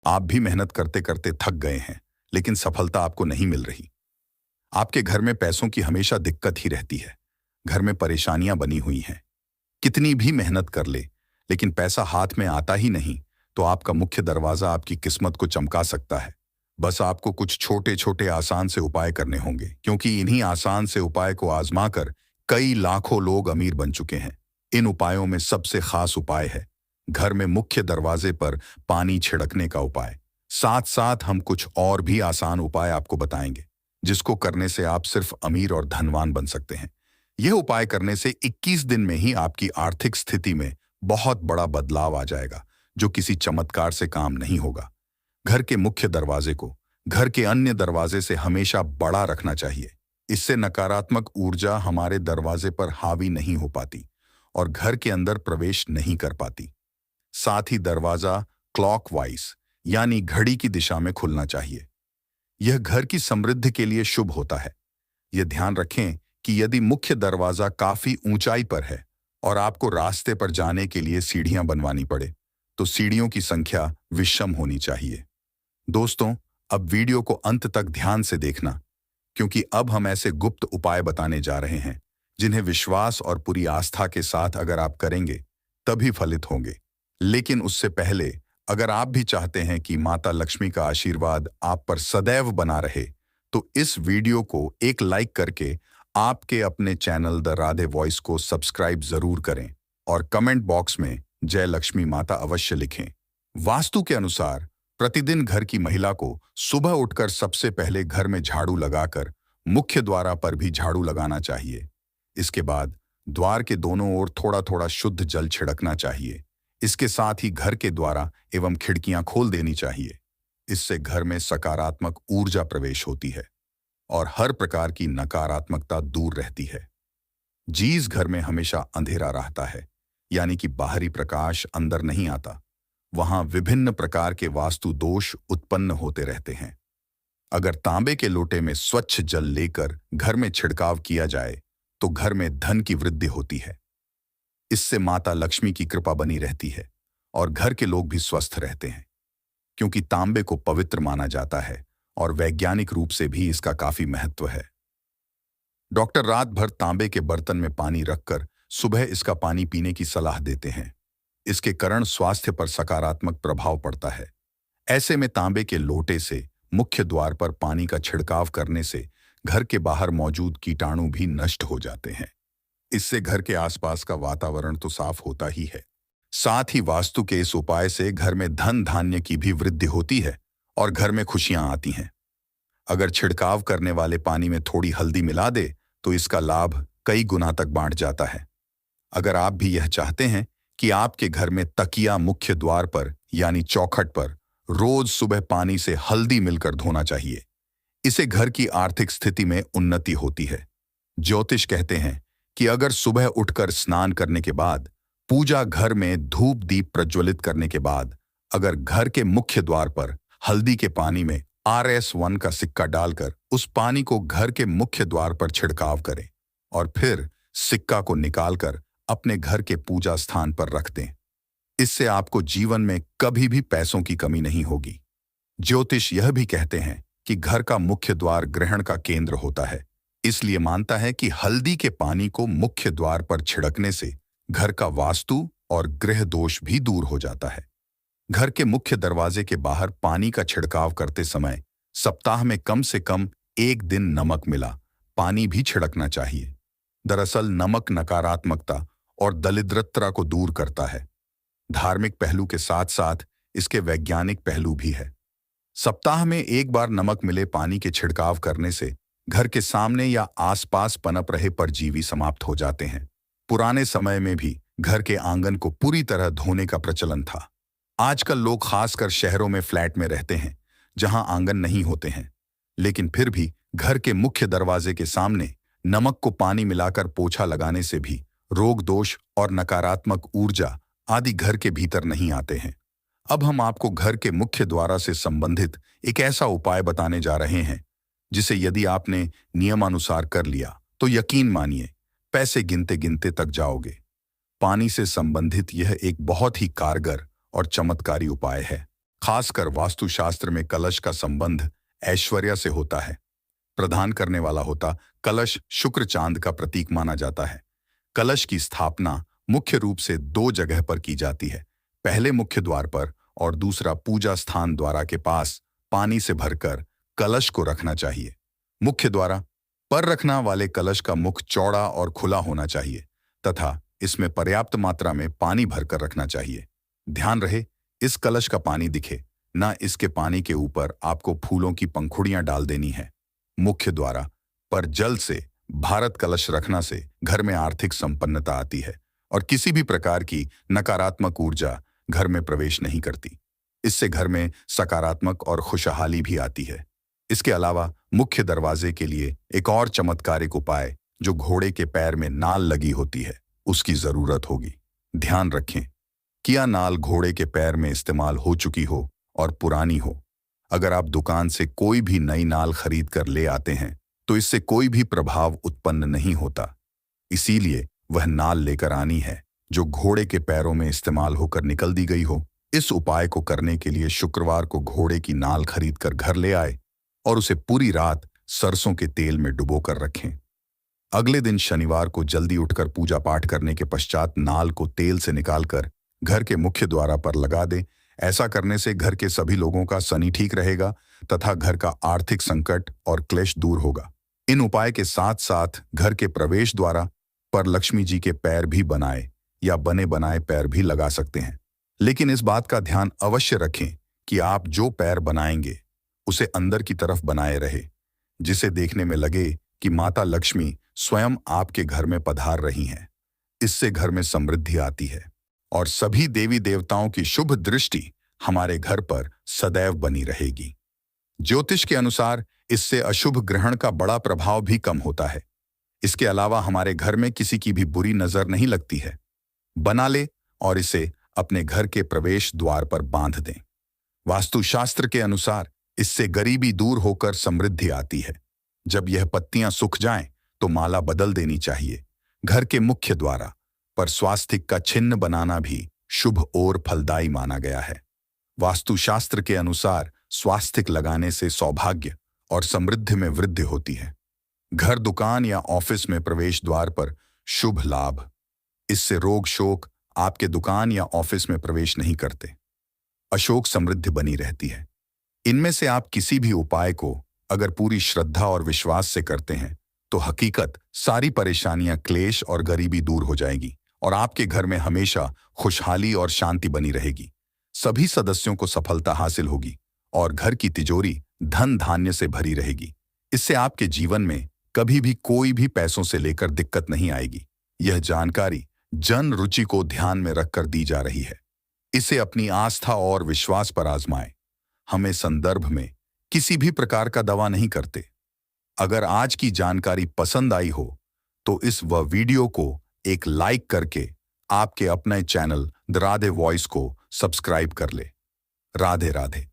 आप भी मेहनत करते करते थक गए हैं, लेकिन सफलता आपको नहीं मिल रही। आपके घर में पैसों की हमेशा दिक्कत ही रहती है। घर में परेशानियां बनी हुई हैं। कितनी भी मेहनत कर ले, लेकिन पैसा हाथ में आता ही नहीं, तो आपका मुख्य दरवाजा आपकी किस्मत को चमका सकता है। बस आपको कुछ छोटे छोटे आसान से उपाय करने होंगे, क्योंकि इन्हीं आसान से उपाय को आजमा कर कई लाखों लोग अमीर बन चुके हैं। इन उपायों में सबसे खास उपाय है घर में मुख्य दरवाजे पर पानी छिड़कने का उपाय। साथ साथ हम कुछ और भी आसान उपाय आपको बताएंगे, जिसको करने से आप सिर्फ अमीर और धनवान बन सकते हैं। यह उपाय करने से 21 दिन में ही आपकी आर्थिक स्थिति में बहुत बड़ा बदलाव आ जाएगा, जो किसी चमत्कार से काम नहीं होगा। घर के मुख्य दरवाजे को घर के अन्य दरवाजे से हमेशा बड़ा रखना चाहिए। इससे नकारात्मक ऊर्जा हमारे दरवाजे पर हावी नहीं हो पाती और घर के अंदर प्रवेश नहीं कर पाती। साथ ही दरवाजा क्लॉकवाइज यानी घड़ी की दिशा में खुलना चाहिए। यह घर की समृद्धि के लिए शुभ होता है। यह ध्यान रखें कि यदि मुख्य दरवाजा काफी ऊंचाई पर है और आपको रास्ते पर जाने के लिए सीढ़ियां बनवानी पड़े, तो सीढ़ियों की संख्या विषम होनी चाहिए। दोस्तों, अब वीडियो को अंत तक ध्यान से देखना, क्योंकि अब हम ऐसे गुप्त उपाय बताने जा रहे हैं जिन्हें विश्वास और पूरी आस्था के साथ अगर आप करेंगे तभी फलित होंगे। लेकिन उससे पहले, अगर आप भी चाहते हैं कि माता लक्ष्मी का आशीर्वाद आप पर सदैव बना रहे, तो इस वीडियो को एक लाइक करके आपके अपने चैनल द राधे वॉइस को सब्सक्राइब जरूर करें और कमेंट बॉक्स में जय लक्ष्मी माता अवश्य लिखें। वास्तु के अनुसार प्रतिदिन घर की महिला को सुबह उठकर सबसे पहले घर में झाड़ू लगाकर मुख्य द्वार पर भी झाड़ू लगाना चाहिए। इसके बाद द्वार के दोनों ओर थोड़ा थोड़ा शुद्ध जल छिड़कना चाहिए। इसके साथ ही घर के द्वार एवं खिड़कियां खोल देनी चाहिए। इससे घर में सकारात्मक ऊर्जा प्रवेश होती है और हर प्रकार की नकारात्मकता दूर रहती है। जिस घर में हमेशा अंधेरा रहता है, यानी कि बाहरी प्रकाश अंदर नहीं आता, वहां विभिन्न प्रकार के वास्तु दोष उत्पन्न होते रहते हैं। अगर तांबे के लोटे में स्वच्छ जल लेकर घर में छिड़काव किया जाए तो घर में धन की वृद्धि होती है। इससे माता लक्ष्मी की कृपा बनी रहती है और घर के लोग भी स्वस्थ रहते हैं, क्योंकि तांबे को पवित्र माना जाता है और वैज्ञानिक रूप से भी इसका काफी महत्व है। डॉक्टर रात भर तांबे के बर्तन में पानी रखकर सुबह इसका पानी पीने की सलाह देते हैं। इसके कारण स्वास्थ्य पर सकारात्मक प्रभाव पड़ता है। ऐसे में तांबे के लोटे से मुख्य द्वार पर पानी का छिड़काव करने से घर के बाहर मौजूद कीटाणु भी नष्ट हो जाते हैं। इससे घर के आसपास का वातावरण तो साफ होता ही है, साथ ही वास्तु के इस उपाय से घर में धन धान्य की भी वृद्धि होती है और घर में खुशियां आती हैं। अगर छिड़काव करने वाले पानी में थोड़ी हल्दी मिला दे तो इसका लाभ कई गुना तक बांट जाता है। अगर आप भी यह चाहते हैं कि आपके घर में तकिया मुख्य द्वार पर यानी चौखट पर रोज सुबह पानी से हल्दी मिलकर धोना चाहिए। इसे घर की आर्थिक स्थिति में उन्नति होती है। ज्योतिष कहते हैं कि अगर सुबह उठकर स्नान करने के बाद, पूजा घर में धूप दीप प्रज्वलित करने के बाद, अगर घर के मुख्य द्वार पर हल्दी के पानी में RS1 का सिक्का डालकर उस पानी को घर के मुख्य द्वार पर छिड़काव करें और फिर सिक्का को निकालकर अपने घर के पूजा स्थान पर रख दें, इससे आपको जीवन में कभी भी पैसों की कमी नहीं होगी। ज्योतिष यह भी कहते हैं कि घर का मुख्य द्वार ग्रहण का केंद्र होता है, इसलिए मानता है कि हल्दी के पानी को मुख्य द्वार पर छिड़कने से घर का वास्तु और गृह दोष भी दूर हो जाता है। घर के मुख्य दरवाजे के बाहर पानी का छिड़काव करते समय सप्ताह में कम से कम 1 दिन नमक मिला पानी भी छिड़कना चाहिए। दरअसल नमक नकारात्मकता और दरिद्रता को दूर करता है। धार्मिक पहलू के साथ साथ इसके वैज्ञानिक पहलू भी है। सप्ताह में 1 बार नमक मिले पानी के छिड़काव करने से घर के सामने या आसपास पनप रहे परजीवी समाप्त हो जाते हैं। पुराने समय में भी घर के आंगन को पूरी तरह धोने का प्रचलन था। आजकल लोग खासकर शहरों में फ्लैट में रहते हैं, जहां आंगन नहीं होते हैं, लेकिन फिर भी घर के मुख्य दरवाजे के सामने नमक को पानी मिलाकर पोछा लगाने से भी रोग दोष और नकारात्मक ऊर्जा आदि घर के भीतर नहीं आते हैं। अब हम आपको घर के मुख्य द्वार से संबंधित एक ऐसा उपाय बताने जा रहे हैं जिसे यदि आपने नियमानुसार कर लिया तो यकीन मानिए पैसे गिनते गिनते तक जाओगे। पानी से संबंधित यह एक बहुत ही कारगर और चमत्कारी उपाय है। खासकर वास्तुशास्त्र में कलश का संबंध ऐश्वर्य से होता है। प्रदान करने वाला होता कलश शुक्र चांद का प्रतीक माना जाता है। कलश की स्थापना मुख्य रूप से 2 जगह पर की जाती है, पहले मुख्य द्वार पर और दूसरा पूजा स्थान द्वारा के पास। पानी से भरकर कलश को रखना चाहिए। मुख्य द्वारा पर रखना वाले कलश का मुख चौड़ा और खुला होना चाहिए तथा इसमें पर्याप्त मात्रा में पानी भरकर रखना चाहिए। ध्यान रहे, इस कलश का पानी दिखे न, इसके पानी के ऊपर आपको फूलों की पंखुड़ियां डाल देनी है। मुख्य द्वारा पर जल से भारत कलश रखना से घर में आर्थिक संपन्नता आती है और किसी भी प्रकार की नकारात्मक ऊर्जा घर में प्रवेश नहीं करती। इससे घर में सकारात्मक और खुशहाली भी आती है। इसके अलावा मुख्य दरवाजे के लिए एक और चमत्कारिक उपाय, जो घोड़े के पैर में नाल लगी होती है, उसकी जरूरत होगी। ध्यान रखें कि यह नाल घोड़े के पैर में इस्तेमाल हो चुकी हो और पुरानी हो। अगर आप दुकान से कोई भी नई नाल खरीद कर ले आते हैं तो इससे कोई भी प्रभाव उत्पन्न नहीं होता। इसीलिए वह नाल लेकर आनी है जो घोड़े के पैरों में इस्तेमाल होकर निकल दी गई हो। इस उपाय को करने के लिए शुक्रवार को घोड़े की नाल खरीदकर घर ले आए और उसे पूरी रात सरसों के तेल में डुबोकर रखें। अगले दिन शनिवार को जल्दी उठकर पूजा पाठ करने के पश्चात नाल को तेल से निकालकर घर के मुख्य द्वार पर लगा दें। ऐसा करने से घर के सभी लोगों का शनि ठीक रहेगा तथा घर का आर्थिक संकट और क्लेश दूर होगा। इन उपाय के साथ साथ घर के प्रवेश द्वार पर लक्ष्मी जी के पैर भी बनाए या बने बनाए पैर भी लगा सकते हैं। लेकिन इस बात का ध्यान अवश्य रखें कि आप जो पैर बनाएंगे उसे अंदर की तरफ बनाए रहे, जिसे देखने में लगे कि माता लक्ष्मी स्वयं आपके घर में पधार रही हैं। इससे घर में समृद्धि आती है और सभी देवी देवताओं की शुभ दृष्टि हमारे घर पर सदैव बनी रहेगी। ज्योतिष के अनुसार इससे अशुभ ग्रहण का बड़ा प्रभाव भी कम होता है। इसके अलावा हमारे घर में किसी की भी बुरी नजर नहीं लगती है। बना ले और इसे अपने घर के प्रवेश द्वार पर बांध दें। वास्तुशास्त्र के अनुसार इससे गरीबी दूर होकर समृद्धि आती है। जब यह पत्तियां सूख जाएं तो माला बदल देनी चाहिए। घर के मुख्य द्वार पर स्वास्तिक का चिन्ह बनाना भी शुभ और फलदायी माना गया है। वास्तुशास्त्र के अनुसार स्वास्तिक लगाने से सौभाग्य और समृद्धि में वृद्धि होती है। घर, दुकान या ऑफिस में प्रवेश द्वार पर शुभ लाभ। इससे रोग शोक आपके दुकान या ऑफिस में प्रवेश नहीं करते। अशोक समृद्धि बनी रहती है। इनमें से आप किसी भी उपाय को अगर पूरी श्रद्धा और विश्वास से करते हैं तो हकीकत सारी परेशानियां, क्लेश और गरीबी दूर हो जाएगी और आपके घर में हमेशा खुशहाली और शांति बनी रहेगी। सभी सदस्यों को सफलता हासिल होगी और घर की तिजोरी धन धान्य से भरी रहेगी। इससे आपके जीवन में कभी भी कोई भी पैसों से लेकर दिक्कत नहीं आएगी। यह जानकारी जन रुचि को ध्यान में रखकर दी जा रही है। इसे अपनी आस्था और विश्वास पर आजमाएं। हमें संदर्भ में किसी भी प्रकार का दावा नहीं करते। अगर आज की जानकारी पसंद आई हो तो इस वीडियो को एक लाइक करके आपके अपने चैनल द राधे वॉइस को सब्सक्राइब कर ले। राधे राधे।